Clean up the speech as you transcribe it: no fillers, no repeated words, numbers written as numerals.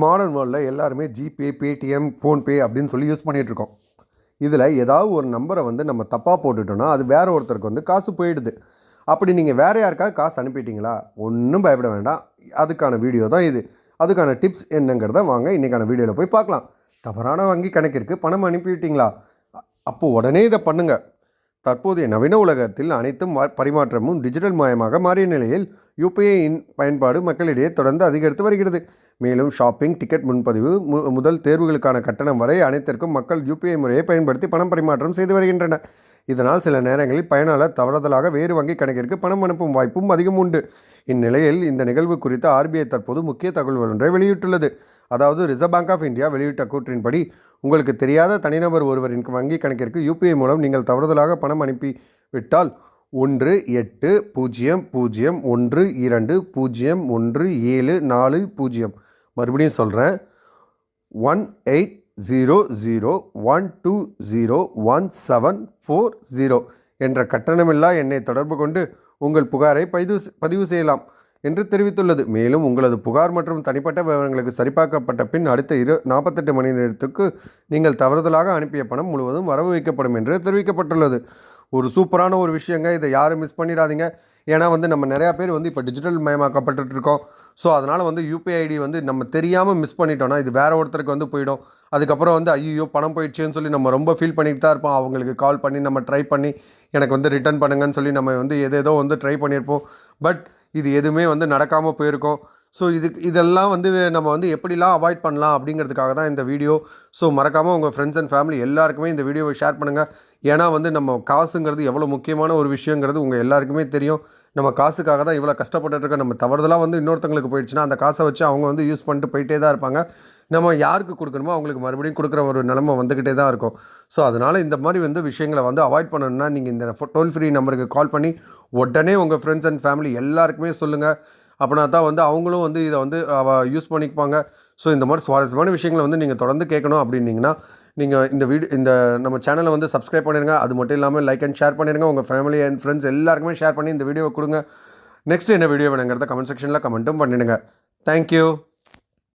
Modern வேர்ல்டில் எல்லாருமே GPay, Paytm, PhonePe அப்படின்னு சொல்லி யூஸ் பண்ணிகிட்ருக்கோம். இதில் ஏதாவது ஒரு நம்பரை வந்து நம்ம தப்பாக போட்டுட்டோன்னா அது வேறு ஒருத்தருக்கு வந்து காசு போயிடுது. அப்படி நீங்கள் வேறு யாருக்காவது காசு அனுப்பிட்டீங்களா? ஒன்றும் பயப்பட வேண்டாம். அதுக்கான வீடியோ தான் இது. அதுக்கான டிப்ஸ் என்னங்கிறத வாங்க இன்றைக்கான வீடியோவில் போய் பார்க்கலாம். தவறான வங்கி கணக்கிற்கு பணம் அனுப்பிவிட்டீங்களா? அப்போது உடனே இதை பண்ணுங்கள். தற்போதைய நவீன உலகத்தில் அனைத்தும் பரிமாற்றமும் டிஜிட்டல் மயமாக மாறிய நிலையில் யூபிஐயின் பயன்பாடு மக்களிடையே தொடர்ந்து அதிகரித்து வருகிறது. மேலும் ஷாப்பிங், டிக்கெட் முன்பதிவு முதல் தேர்வுகளுக்கான கட்டணம் வரை அனைத்திற்கும் மக்கள் யூபிஐ முறையை பயன்படுத்தி பணம் பரிமாற்றம் செய்து வருகின்றனர். இதனால் சில நேரங்களில் பயனாளர் தவறுதலாக வேறு வங்கி கணக்கிற்கு பணம் அனுப்பும் வாய்ப்பும் அதிகம் உண்டு. இந்நிலையில் இந்த நிகழ்வு குறித்து ஆர்பிஐ தற்போது முக்கிய தகவல் ஒன்றை வெளியிட்டுள்ளது. அதாவது ரிசர்வ் பேங்க் ஆஃப் இந்தியா வெளியிட்ட கூற்றின்படி, உங்களுக்கு தெரியாத தனிநபர் ஒருவரின் வங்கி கணக்கிற்கு யூபிஐ மூலம் நீங்கள் தவறுதலாக பணம் அனுப்பிவிட்டால் 18001201740. மறுபடியும் சொல்கிறேன், 1800120170 என்ற கட்டணமில்லா எண்ணை தொடர்பு கொண்டு உங்கள் புகாரை பதிவு செய்யலாம் என்று தெரிவித்துள்ளது. மேலும் உங்களது புகார் மற்றும் தனிப்பட்ட விவரங்களுக்கு சரிபார்க்கப்பட்ட பின் அடுத்த 48 மணி நேரத்துக்கு நீங்கள் தவறுதலாக அனுப்பிய பணம் முழுவதும் வரவு வைக்கப்படும் என்று தெரிவிக்கப்பட்டுள்ளது. ஒரு சூப்பரான ஒரு விஷயங்க. இதை யாரும் மிஸ் பண்ணிடாதீங்க. ஏன்னா நம்ம நிறையா பேர் இப்போ டிஜிட்டல் மயமாக்கப்பட்டுருக்கோம். ஸோ அதனால் யூபிஐ ஐடி நம்ம தெரியாமல் மிஸ் பண்ணிட்டோன்னா இது வேறு ஒருத்தருக்கு போயிடும். அதுக்கப்புறம் ஐயோ பணம் போயிடுச்சேன்னு சொல்லி நம்ம ரொம்ப ஃபீல் பண்ணிட்டு தான் இருப்போம். அவங்களுக்கு கால் பண்ணி நம்ம ட்ரை பண்ணி எனக்கு ரிட்டர்ன் பண்ணுங்கன்னு சொல்லி நம்ம ஏதேதோ ட்ரை பண்ணியிருப்போம். பட் இது எதுவுமே நடக்காமல் போயிருக்கோம். ஸோ இதெல்லாம் நம்ம எப்படிலாம் அவாய்ட் பண்ணலாம் அப்படிங்கிறதுக்காக தான் இந்த வீடியோ. ஸோ மறக்காமல் உங்கள் ஃப்ரெண்ட்ஸ் அண்ட் ஃபேமிலி எல்லாருக்குமே இந்த வீடியோவை ஷேர் பண்ணுங்கள். ஏன்னா நம்ம காசுங்கிறது எவ்வளோ முக்கியமான ஒரு விஷயங்கிறது உங்கள் எல்லாருக்குமே தெரியும். நம்ம காசுக்காக தான் இவ்வளோ கஷ்டப்பட்டுருக்கோம். நம்ம தவறுதலாக இன்னொருத்தங்களுக்கு போயிடுச்சுன்னா அந்த காசை வச்சு அவங்க யூஸ் பண்ணிட்டு போயிட்டே தான் இருப்பாங்க. நம்ம யாருக்கு கொடுக்கணுமோ அவங்களுக்கு மறுபடியும் கொடுக்குற ஒரு நிலைமை வந்துக்கிட்டே தான் இருக்கும். ஸோ அதனால் இந்த மாதிரி விஷயங்களை அவாய்ட் பண்ணணும்னா நீங்கள் இந்த டோல் ஃப்ரீ நம்பருக்கு கால் பண்ணி உடனே உங்கள் ஃப்ரெண்ட்ஸ் அண்ட் ஃபேமிலி எல்லாருக்குமே சொல்லுங்கள். அப்படின்னா தான் அவங்களும் இதை யூஸ் பண்ணிப்பாங்க. ஸோ இந்த மாதிரி சுவாரஸ்யமான விஷயங்களை நீங்கள் தொடர்ந்து கேட்கணும் அப்படின்னீங்கன்னா நீங்கள் இந்த நம்ம சேனலை சப்ஸ்கிரைப் பண்ணிடுங்க. அது மட்டும் இல்லாமல் லைக் அண்ட் ஷேர் பண்ணிடுங்க. உங்கள் ஃபேமிலி அண்ட் ஃப்ரெண்ட்ஸ் எல்லாருக்குமே ஷேர் பண்ணி இந்த வீடியோவை கொடுங்க. நெக்ஸ்ட் என்ன வீடியோ வேணுங்கிறத கமெண்ட் செக்ஷனில் கமெண்ட்டும் பண்ணிடுங்க. தேங்க்யூ.